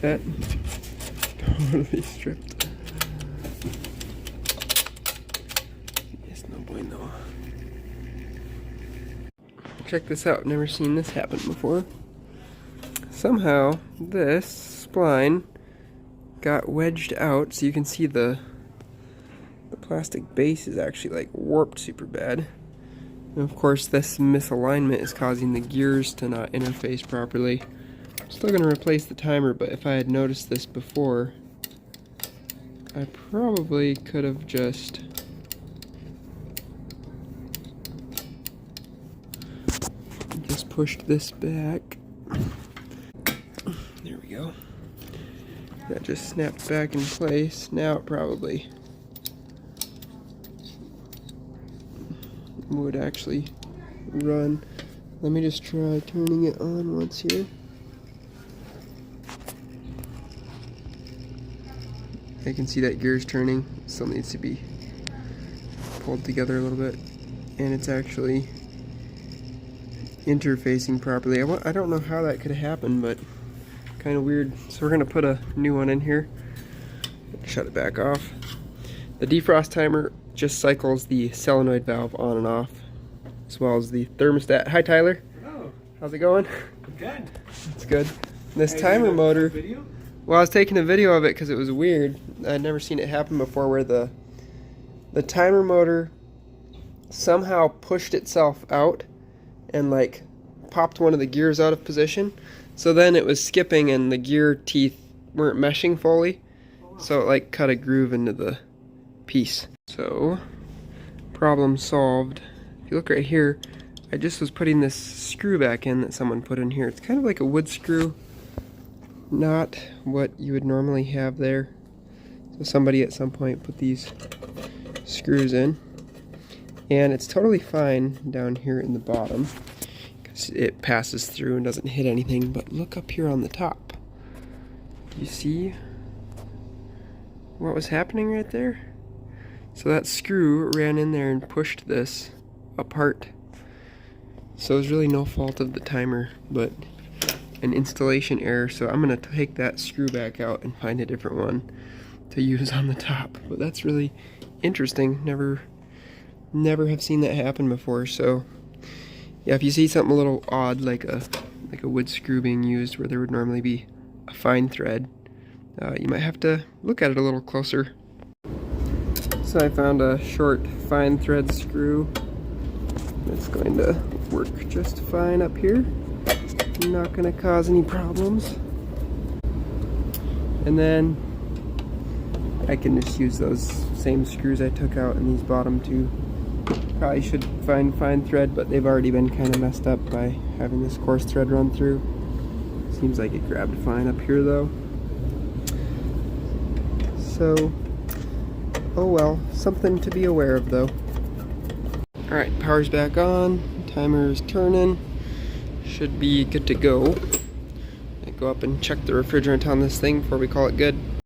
that. Totally stripped. Yes, no bueno. Check this out, never seen this happen before. Somehow this spline got wedged out, so you can see the plastic base is actually like warped super bad. And of course this misalignment is causing the gears to not interface properly. I'm still going to replace the timer, but if I had noticed this before, I probably could have just pushed this back. There we go. That just snapped back in place. Now it probably would actually run. Let me just try turning it on once here. I can see that gear's turning. Still needs to be pulled together a little bit, and it's actually interfacing properly. I don't know how that could have happened, but kind of weird. So we're gonna put a new one in here. Shut it back off. The defrost timer just cycles the solenoid valve on and off, as well as the thermostat. Hi Tyler. Hello. How's it going? Good. It's good. This timer motor. Well, I was taking a video of it because it was weird. I'd never seen it happen before, where the timer motor somehow pushed itself out and like popped one of the gears out of position. So then it was skipping and the gear teeth weren't meshing fully. So it like cut a groove into the piece. So, problem solved. If you look right here, I just was putting this screw back in that someone put in here. It's kind of like a wood screw, not what you would normally have there. So somebody at some point put these screws in. And it's totally fine down here in the bottom, because it passes through and doesn't hit anything. But look up here on the top. Do you see what was happening right there? So that screw ran in there and pushed this apart. So it was really no fault of the timer, but an installation error. So I'm going to take that screw back out and find a different one to use on the top. But that's really interesting. Never have seen that happen before. So yeah, if you see something a little odd, like a wood screw being used where there would normally be a fine thread, you might have to look at it a little closer. So I found a short fine thread screw that's going to work just fine up here. Not going to cause any problems. And then I can just use those same screws I took out in these bottom two. Probably should find fine thread, but they've already been kind of messed up by having this coarse thread run through. Seems like it grabbed fine up here though. So, oh well, something to be aware of though. Alright, power's back on, timer's turning, should be good to go. I go up and check the refrigerant on this thing before we call it good.